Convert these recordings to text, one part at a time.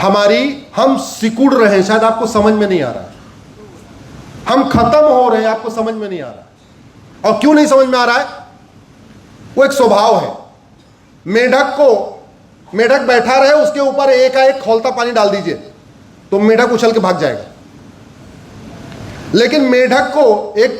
हम सिकुड़ रहे हैं, शायद आपको समझ में नहीं आ रहा है। हम खत्म हो रहे हैं, आपको समझ में नहीं आ रहा है। और क्यों नहीं समझ में आ रहा है? वो एक स्वभाव है। मेढक बैठा रहे, उसके ऊपर एकाएक खौलता पानी डाल दीजिए तो मेढक उछल के भाग जाएगा। लेकिन मेढक को एक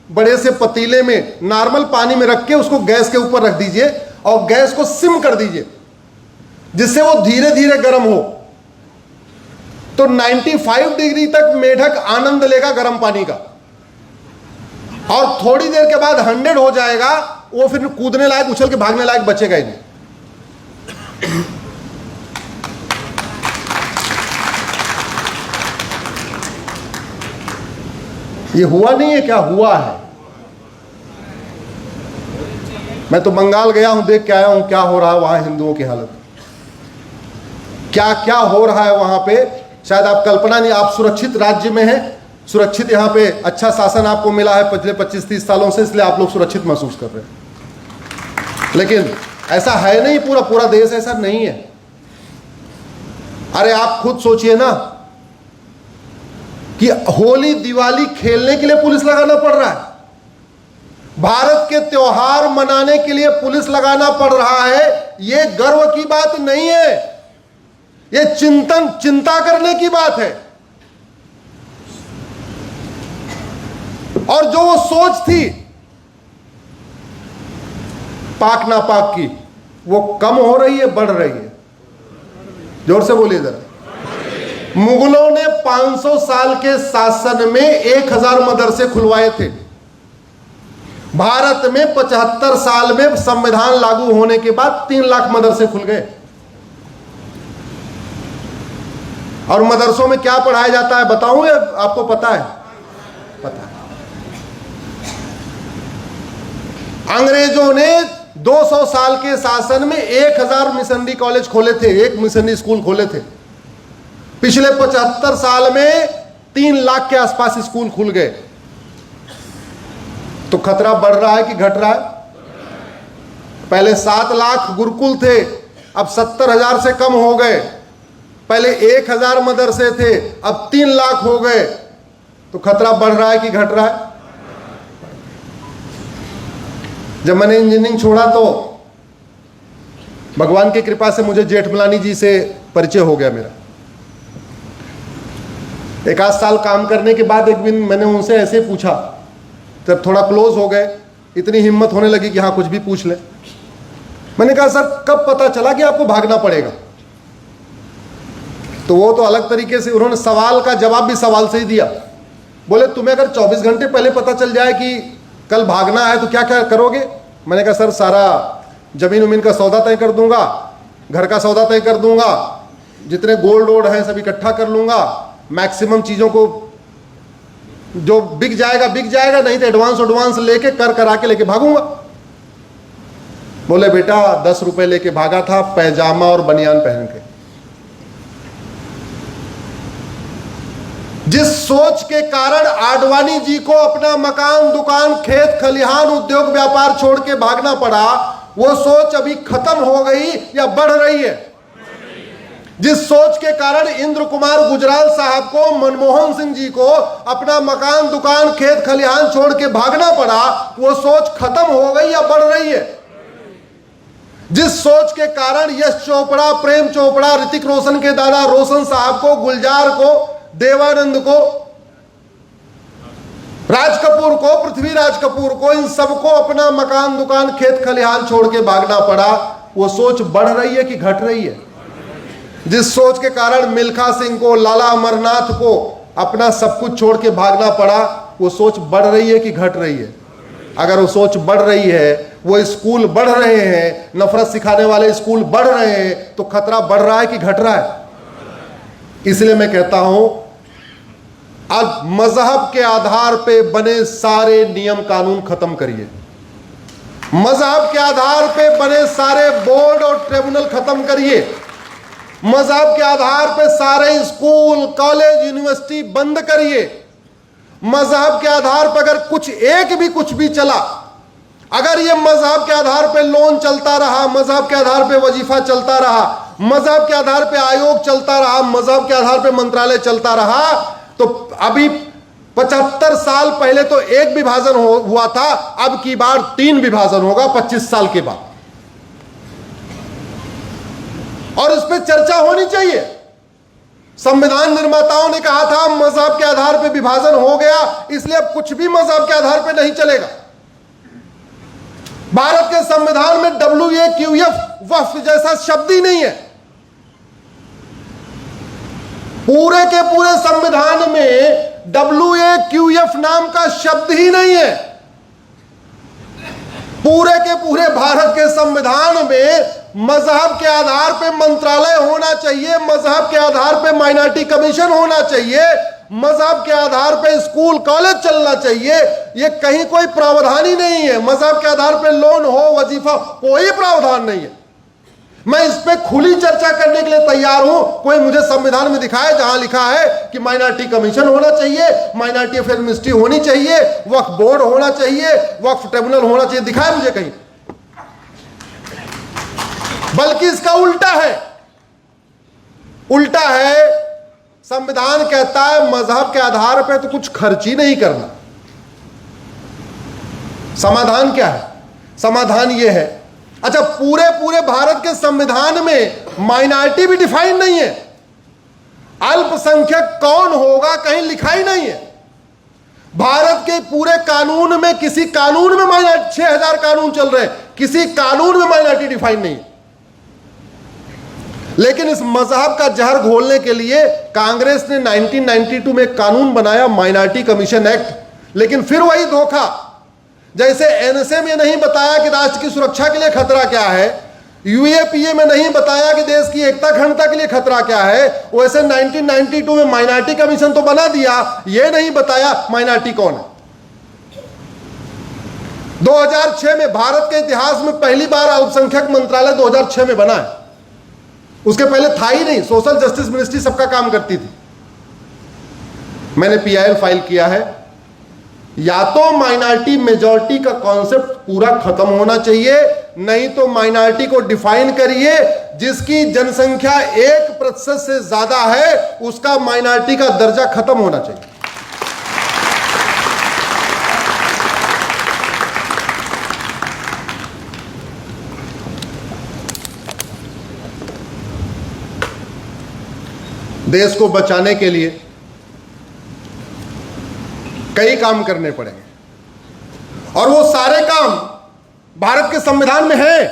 बड़े से पतीले में नॉर्मल पानी में रख के उसको गैस के ऊपर रख दीजिए और गैस को सिम कर दीजिए, जिससे वो धीरे धीरे गर्म हो। तो 95 डिग्री तक मेढक आनंद लेगा गर्म पानी का, और थोड़ी देर के बाद 100 हो जाएगा, वो फिर कूदने लायक, उछल के भागने लायक बचेगा ही नहीं। ये हुआ नहीं है, क्या हुआ है? मैं तो बंगाल गया हूं, देख के आया हूं क्या हो रहा है वहां हिंदुओं की हालत, क्या क्या हो रहा है वहां पे। शायद आप कल्पना नहीं, आप सुरक्षित राज्य में हैं, सुरक्षित यहाँ पे अच्छा शासन आपको मिला है पिछले 25-30 सालों से, इसलिए आप लोग सुरक्षित महसूस कर रहे हैं। लेकिन ऐसा है नहीं, पूरा देश ऐसा नहीं है। अरे आप खुद सोचिए ना कि होली दिवाली खेलने के लिए पुलिस लगाना पड़ रहा है, भारत के त्योहार मनाने के लिए पुलिस लगाना पड़ रहा है। यह गर्व की बात नहीं है, यह चिंता करने की बात है। और जो वो सोच थी पाक नापाक की, वो कम हो रही है, बढ़ रही है। जोर से बोलिए जरा। मुगलों ने 500 साल के शासन में 1000 मदरसे खुलवाए थे। भारत में 75 साल में संविधान लागू होने के बाद 3 लाख मदरसे खुल गए। और मदरसों में क्या पढ़ाया जाता है बताऊं, या आपको पता है? पता है। अंग्रेजों ने 200 साल के शासन में 1000 मिशनरी कॉलेज खोले थे, एक मिशनरी स्कूल खोले थे। पिछले 75 साल में 3 लाख के आसपास स्कूल खुल गए। तो खतरा बढ़ रहा है कि घट रहा है? पहले 7 लाख गुरुकुल थे, अब 70,000 से कम हो गए। पहले 1000 मदरसे थे, अब 3 लाख हो गए। तो खतरा बढ़ रहा है कि घट रहा है? जब मैंने इंजीनियरिंग छोड़ा तो भगवान की कृपा से मुझे जेठमलानी जी से परिचय हो गया मेरा। 1 साल काम करने के बाद एक दिन मैंने उनसे ऐसे पूछा, जब थोड़ा क्लोज हो गए, इतनी हिम्मत होने लगी कि हाँ कुछ भी पूछ ले। मैंने कहा सर कब पता चला कि आपको भागना पड़ेगा? तो वो तो अलग तरीके से उन्होंने सवाल का जवाब भी सवाल से ही दिया। बोले तुम्हें अगर 24 घंटे पहले पता चल जाए कि कल भागना है तो क्या क्या करोगे? मैंने कहा सर सारा जमीन उमीन का सौदा तय कर दूंगा, घर का सौदा तय कर दूंगा, जितने गोल्ड वोल्ड हैं सब इकट्ठा कर लूंगा, मैक्सिमम चीजों को जो बिक जाएगा, नहीं तो एडवांस लेके करा के लेके भागूंगा। बोले बेटा 10 रुपए लेके भागा था, पैजामा और बनियान पहन के। जिस सोच के कारण आडवाणी जी को अपना मकान, दुकान, खेत खलिहान, उद्योग व्यापार छोड़ के भागना पड़ा, वो सोच अभी खत्म हो गई या बढ़ रही है? जिस सोच के कारण इंद्र कुमार गुजराल साहब को, मनमोहन सिंह जी को अपना मकान, दुकान, खेत खलिहान छोड़ के भागना पड़ा, वो सोच खत्म हो गई या बढ़ रही है? जिस सोच के कारण यश चोपड़ा, प्रेम चोपड़ा, ऋतिक रोशन के दादा रोशन साहब को, गुलजार को, देवानंद को, राज कपूर को, पृथ्वीराज कपूर को, इन सबको अपना मकान, दुकान, खेत खलिहान छोड़ के भागना पड़ा, वो सोच बढ़ रही है कि घट रही है? जिस सोच के कारण मिल्खा सिंह को, लाला अमरनाथ को अपना सब कुछ छोड़ के भागना पड़ा, वो सोच बढ़ रही है कि घट रही है? अगर वो सोच बढ़ रही है, वो स्कूल बढ़ रहे हैं, नफरत सिखाने वाले स्कूल बढ़ रहे हैं, तो खतरा बढ़ रहा है कि घट रहा है? इसलिए मैं कहता हूं अब मजहब के आधार पे बने सारे नियम कानून खत्म करिए। मजहब के आधार पे बने सारे बोर्ड और ट्रिब्यूनल खत्म करिए। मजहब के आधार पे सारे स्कूल, कॉलेज, यूनिवर्सिटी बंद करिए। मजहब के आधार पर अगर कुछ भी चला, अगर ये मजहब के आधार पे लोन चलता रहा, मजहब के आधार पे वजीफा चलता रहा, मजहब के आधार पे आयोग चलता रहा, मजहब के आधार पे मंत्रालय चलता रहा, तो अभी 75 साल पहले तो एक विभाजन हुआ था, अब की बार 3 विभाजन होगा 25 साल के बाद। और इस पे चर्चा होनी चाहिए। संविधान निर्माताओं ने कहा था मजहब के आधार पे विभाजन हो गया, इसलिए अब कुछ भी मजहब के आधार पे नहीं चलेगा। भारत के संविधान में WAQF वक्फ जैसा शब्द ही नहीं है। पूरे के पूरे संविधान में WAQF नाम का शब्द ही नहीं है। पूरे के पूरे भारत के संविधान में मजहब के आधार पे मंत्रालय होना चाहिए, मजहब के आधार पे माइनॉरिटी कमीशन होना चाहिए, मजहब के आधार पे स्कूल कॉलेज चलना चाहिए। ये कहीं कोई प्रावधान ही नहीं है। मजहब के आधार पे लोन हो, वजीफा, कोई प्रावधान नहीं है। मैं इस पे खुली चर्चा करने के लिए तैयार हूं। कोई मुझे संविधान में दिखाए जहां लिखा है कि माइनॉरिटी कमीशन होना चाहिए, माइनॉरिटी अफेयर मिनिस्ट्री होनी चाहिए, वक्फ बोर्ड होना चाहिए, वक्फ ट्रिब्यूनल होना चाहिए, दिखाए मुझे कहीं। बल्कि इसका उल्टा है। उल्टा है, संविधान कहता है मजहब के आधार पर तो कुछ खर्च ही नहीं करना। समाधान क्या है? समाधान यह है, अच्छा पूरे पूरे भारत के संविधान में माइनॉरिटी भी डिफाइन नहीं है। अल्पसंख्यक कौन होगा कहीं लिखा ही नहीं है। भारत के पूरे कानून में, किसी कानून में माइनॉरिटी, 6000 कानून चल रहे हैं, किसी कानून में माइनॉरिटी डिफाइन नहीं है। लेकिन इस मजहब का जहर घोलने के लिए कांग्रेस ने 1992 में एक कानून बनाया, माइनॉरिटी कमीशन एक्ट। लेकिन फिर वही धोखा, जैसे एनएसए में नहीं बताया कि राष्ट्र की सुरक्षा के लिए खतरा क्या है, यूएपीए में नहीं बताया कि देश की एकता अखंडता के लिए खतरा क्या है, वैसे 1992 में माइनॉरिटी कमीशन तो बना दिया, यह नहीं बताया माइनॉरिटी कौन है। 2006 में भारत के इतिहास में पहली बार अल्पसंख्यक मंत्रालय 2006 में बना है। उसके पहले था ही नहीं। सोशल जस्टिस मिनिस्ट्री सबका काम करती थी। मैंने PIL फाइल किया है। या तो माइनॉरिटी मेजॉरिटी का कॉन्सेप्ट पूरा खत्म होना चाहिए, नहीं तो माइनॉरिटी को डिफाइन करिए, जिसकी जनसंख्या 1% से ज्यादा है उसका माइनॉरिटी का दर्जा खत्म होना चाहिए। देश को बचाने के लिए कई काम करने पड़ेंगे और वो सारे काम भारत के संविधान में है।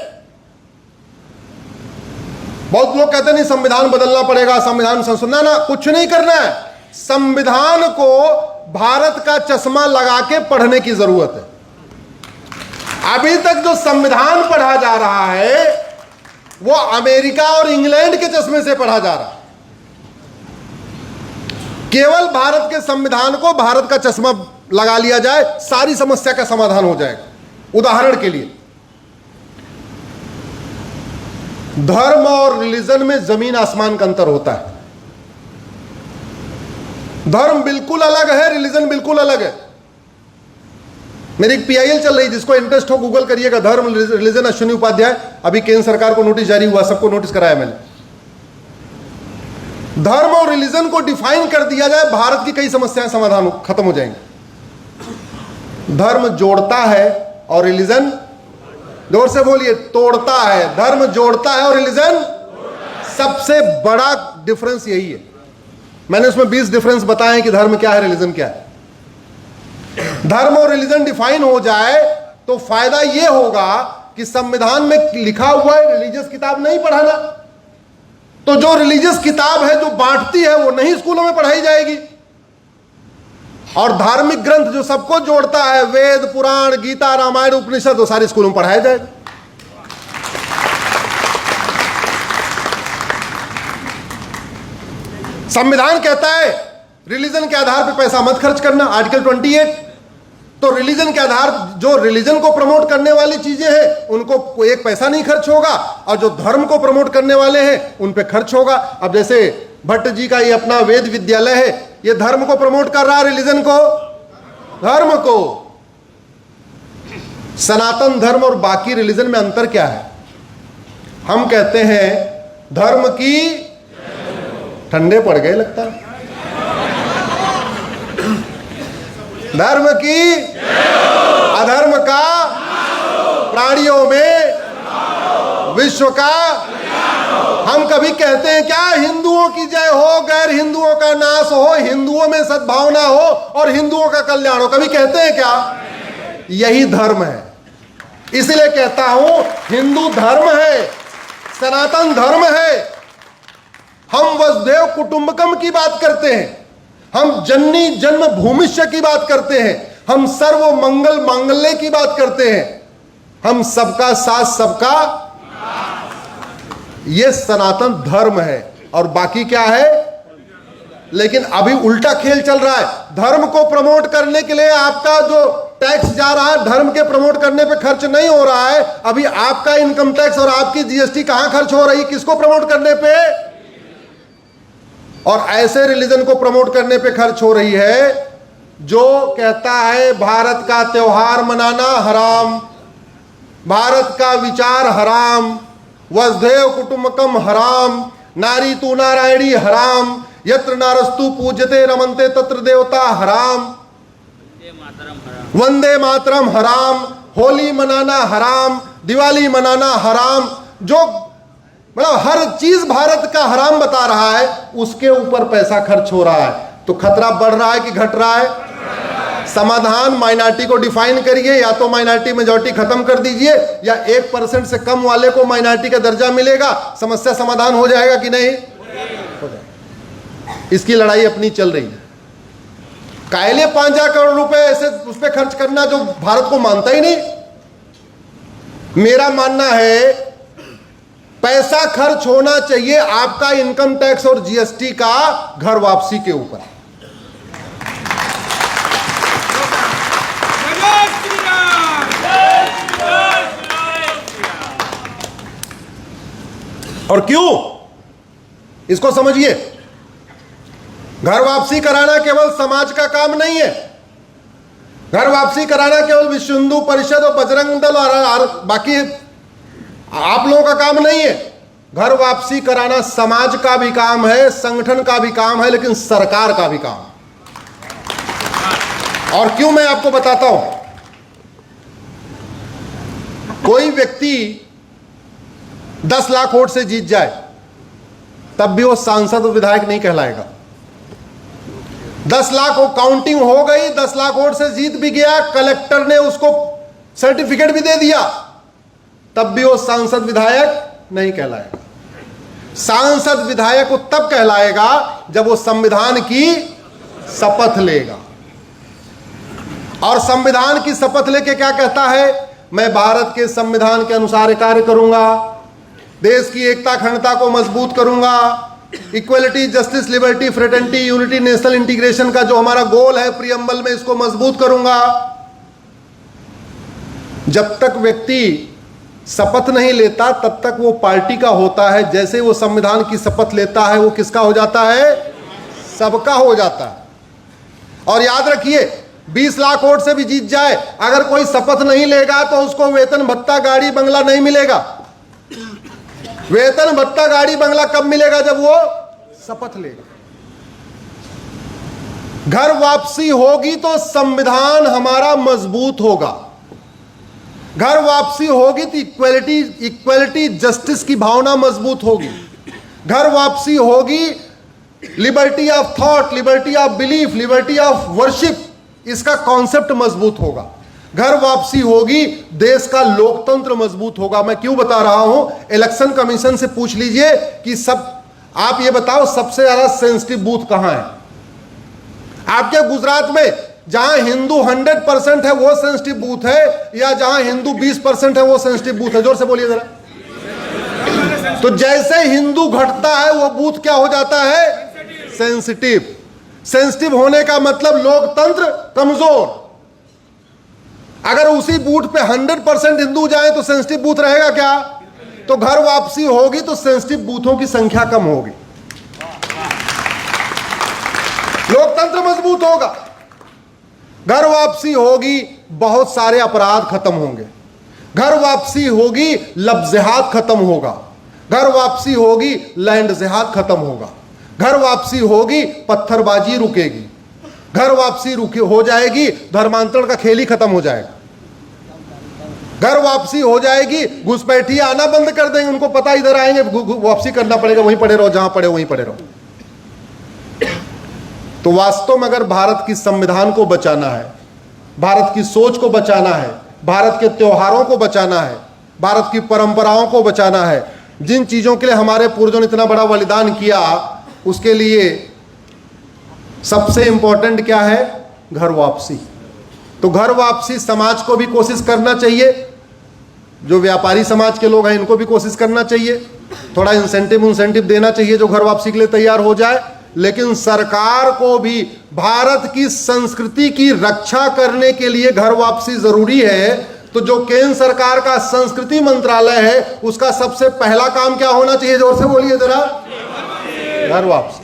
बहुत लोग कहते नहीं संविधान बदलना पड़ेगा, संविधान संशोधन, ना कुछ नहीं करना है। संविधान को भारत का चश्मा लगा के पढ़ने की जरूरत है। अभी तक जो संविधान पढ़ा जा रहा है वो अमेरिका और इंग्लैंड के चश्मे से पढ़ा जा रहा है। केवल भारत के संविधान को भारत का चश्मा लगा लिया जाए, सारी समस्या का समाधान हो जाएगा। उदाहरण के लिए, धर्म और रिलीजन में जमीन आसमान का अंतर होता है। धर्म बिल्कुल अलग है, रिलीजन बिल्कुल अलग है। मेरी एक PIL चल रही, जिसको इंटरेस्ट हो गूगल करिएगा, धर्म रिलीजन अश्विनी उपाध्याय। अभी केंद्र सरकार को नोटिस जारी हुआ, सबको नोटिस कराया मैंने। धर्म और रिलीजन को डिफाइन कर दिया जाए, भारत की कई समस्याएं समाधान खत्म हो जाएंगी। धर्म जोड़ता है और रिलीजन, जोर से बोलिए, तोड़ता है। धर्म जोड़ता है और रिलीजन, सबसे बड़ा डिफरेंस यही है। मैंने उसमें 20 डिफरेंस बताए कि धर्म क्या है, रिलीजन क्या है। धर्म और रिलीजन डिफाइन हो जाए तो फायदा यह होगा कि संविधान में लिखा हुआ है रिलीजियस किताब नहीं पढ़ाना, तो जो रिलीजियस किताब है जो बांटती है वो नहीं स्कूलों में पढ़ाई जाएगी। और धार्मिक ग्रंथ जो सबको जोड़ता है, वेद, पुराण, गीता, रामायण, उपनिषद, वो सारे स्कूलों में पढ़ाया जाएगा। संविधान कहता है रिलीजन के आधार पर पैसा मत खर्च करना, आर्टिकल 28। तो रिलीजन के आधार, जो रिलीजन को प्रमोट करने वाली चीजें हैं उनको एक पैसा नहीं खर्च होगा, और जो धर्म को प्रमोट करने वाले हैं उन पे खर्च होगा। अब जैसे भट्ट जी का ये अपना वेद विद्यालय है, ये धर्म को प्रमोट कर रहा है, रिलीजन को, धर्म को। सनातन धर्म और बाकी रिलीजन में अंतर क्या है? हम कहते हैं धर्म की, ठंडे पड़ गए लगता है, धर्म की, अधर्म का, प्राणियों में विश्व का। हम कभी कहते हैं क्या हिंदुओं की जय हो, गैर हिंदुओं का नाश हो, हिंदुओं में सद्भावना हो और हिंदुओं का कल्याण हो, कभी कहते हैं क्या? यही धर्म है। इसलिए कहता हूं हिंदू धर्म है, सनातन धर्म है। हम वसुधैव कुटुंबकम की बात करते हैं, हम जननी जन्म भूमिष्य की बात करते हैं, हम सर्व मंगल मांगल्य की बात करते हैं, हम सबका साथ सबका, यह सनातन धर्म है। और बाकी क्या है? लेकिन अभी उल्टा खेल चल रहा है। धर्म को प्रमोट करने के लिए आपका जो टैक्स जा रहा है, धर्म के प्रमोट करने पे खर्च नहीं हो रहा है। अभी आपका इनकम टैक्स और आपकी जीएसटी कहां खर्च हो रही है? किसको प्रमोट करने पे? और ऐसे रिलीजन को प्रमोट करने पे खर्च हो रही है जो कहता है भारत का त्योहार मनाना हराम, भारत का विचार हराम, वसुधैव कुटुंबकम हराम, नारी तू नारायणी हराम, यत्र नारस्तु पूज्यते रमन्ते तत्र देवता हराम, वंदे मातरम हराम, होली मनाना हराम, दिवाली मनाना हराम। जो मतलब हर चीज भारत का हराम बता रहा है, उसके ऊपर पैसा खर्च हो रहा है। तो खतरा बढ़ रहा है कि घट रहा है? समाधान माइनॉरिटी को डिफाइन करिए, या तो माइनॉरिटी मेजॉरिटी खत्म कर दीजिए, या 1% से कम वाले को माइनॉरिटी का दर्जा मिलेगा, समस्या समाधान हो जाएगा कि नहीं? हो जाएगा। इसकी लड़ाई अपनी चल रही है। कायले 5,000 करोड़ रुपए ऐसे उस पर खर्च करना जो भारत को मानता ही नहीं। मेरा मानना है पैसा खर्च होना चाहिए आपका इनकम टैक्स और जीएसटी का घर वापसी के ऊपर। और क्यों? इसको समझिए। घर वापसी कराना केवल समाज का काम नहीं है। घर वापसी कराना केवल विश्व हिंदू परिषद और बजरंग दल और बाकी आप लोगों का काम नहीं है। घर वापसी कराना समाज का भी काम है, संगठन का भी काम है, लेकिन सरकार का भी काम। और क्यों मैं आपको बताता हूं। कोई व्यक्ति 10 लाख वोट से जीत जाए तब भी वो सांसद और विधायक नहीं कहलाएगा। 10 लाख वो काउंटिंग हो गई, 10 लाख वोट से जीत भी गया, कलेक्टर ने उसको सर्टिफिकेट भी दे दिया, तब भी वो सांसद विधायक नहीं कहलाएगा। सांसद विधायक वो तब कहलाएगा जब वो संविधान की शपथ लेगा। और संविधान की शपथ लेके क्या कहता है? मैं भारत के संविधान के अनुसार कार्य करूंगा, देश की एकता अखंडता को मजबूत करूंगा, equality justice liberty fraternity unity national integration का जो हमारा गोल है प्रियम्बल में, इसको मजबूत करूंगा। जब तक व्यक्ति शपथ नहीं लेता तब तक वो पार्टी का होता है। जैसे वो संविधान की शपथ लेता है वो किसका हो जाता है? सबका हो जाता है। और याद रखिए 20 लाख वोट से भी जीत जाए, अगर कोई शपथ नहीं लेगा तो उसको वेतन भत्ता गाड़ी बंगला नहीं मिलेगा। वेतन भत्ता गाड़ी बंगला कब मिलेगा? जब वो शपथ लेगा। घर वापसी होगी तो संविधान हमारा मजबूत होगा। घर वापसी होगी तो इक्वलिटी जस्टिस की भावना मजबूत होगी। घर वापसी होगी, liberty of thought, liberty of belief, liberty of worship, इसका कॉन्सेप्ट मजबूत होगा। घर वापसी होगी, देश का लोकतंत्र मजबूत होगा। मैं क्यों बता रहा हूं? इलेक्शन कमीशन से पूछ लीजिए कि आप ये बताओ सबसे ज्यादा सेंसिटिव बूथ कहां है आपके गुजरात में? जहां हिंदू 100% है वो सेंसिटिव बूथ है, या जहां हिंदू 20% है वो सेंसिटिव बूथ है? जोर से बोलिए जरा। तो जैसे हिंदू घटता है वो बूथ क्या हो जाता है? सेंसिटिव। सेंसिटिव होने का मतलब लोकतंत्र कमजोर। अगर उसी बूथ पे 100% हिंदू जाए तो सेंसिटिव बूथ रहेगा क्या? तो घर वापसी होगी तो सेंसिटिव बूथों की संख्या कम होगी, लोकतंत्र मजबूत होगा। घर वापसी होगी, बहुत सारे अपराध खत्म होंगे। घर वापसी होगी, लफ्ज़िहात खत्म होगा। घर वापसी होगी, लैंड जिहाद खत्म होगा। घर वापसी होगी, पत्थरबाजी रुकेगी। घर वापसी हो जाएगी, धर्मांतरण का खेल ही खत्म हो जाएगा। घर वापसी हो जाएगी, घुसपैठी आना बंद कर देंगे। उनको पता इधर आएंगे, वापसी करना पड़ेगा, वहीं पड़े रहो, जहां पड़े वहीं पड़े रहो। तो वास्तव में अगर भारत की संविधान को बचाना है, भारत की सोच को बचाना है, भारत के त्योहारों को बचाना है, भारत की परंपराओं को बचाना है, जिन चीजों के लिए हमारे पूर्वजों ने इतना बड़ा बलिदान किया, उसके लिए सबसे इंपॉर्टेंट क्या है? घर वापसी। तो घर वापसी समाज को भी कोशिश करना चाहिए, जो व्यापारी समाज के लोग हैं इनको भी कोशिश करना चाहिए, थोड़ा इंसेंटिव देना चाहिए जो घर वापसी के लिए तैयार हो जाए। लेकिन सरकार को भी भारत की संस्कृति की रक्षा करने के लिए घर वापसी जरूरी है। तो जो केंद्र सरकार का संस्कृति मंत्रालय है, उसका सबसे पहला काम क्या होना चाहिए? जोर से बोलिए जरा। घर वापसी।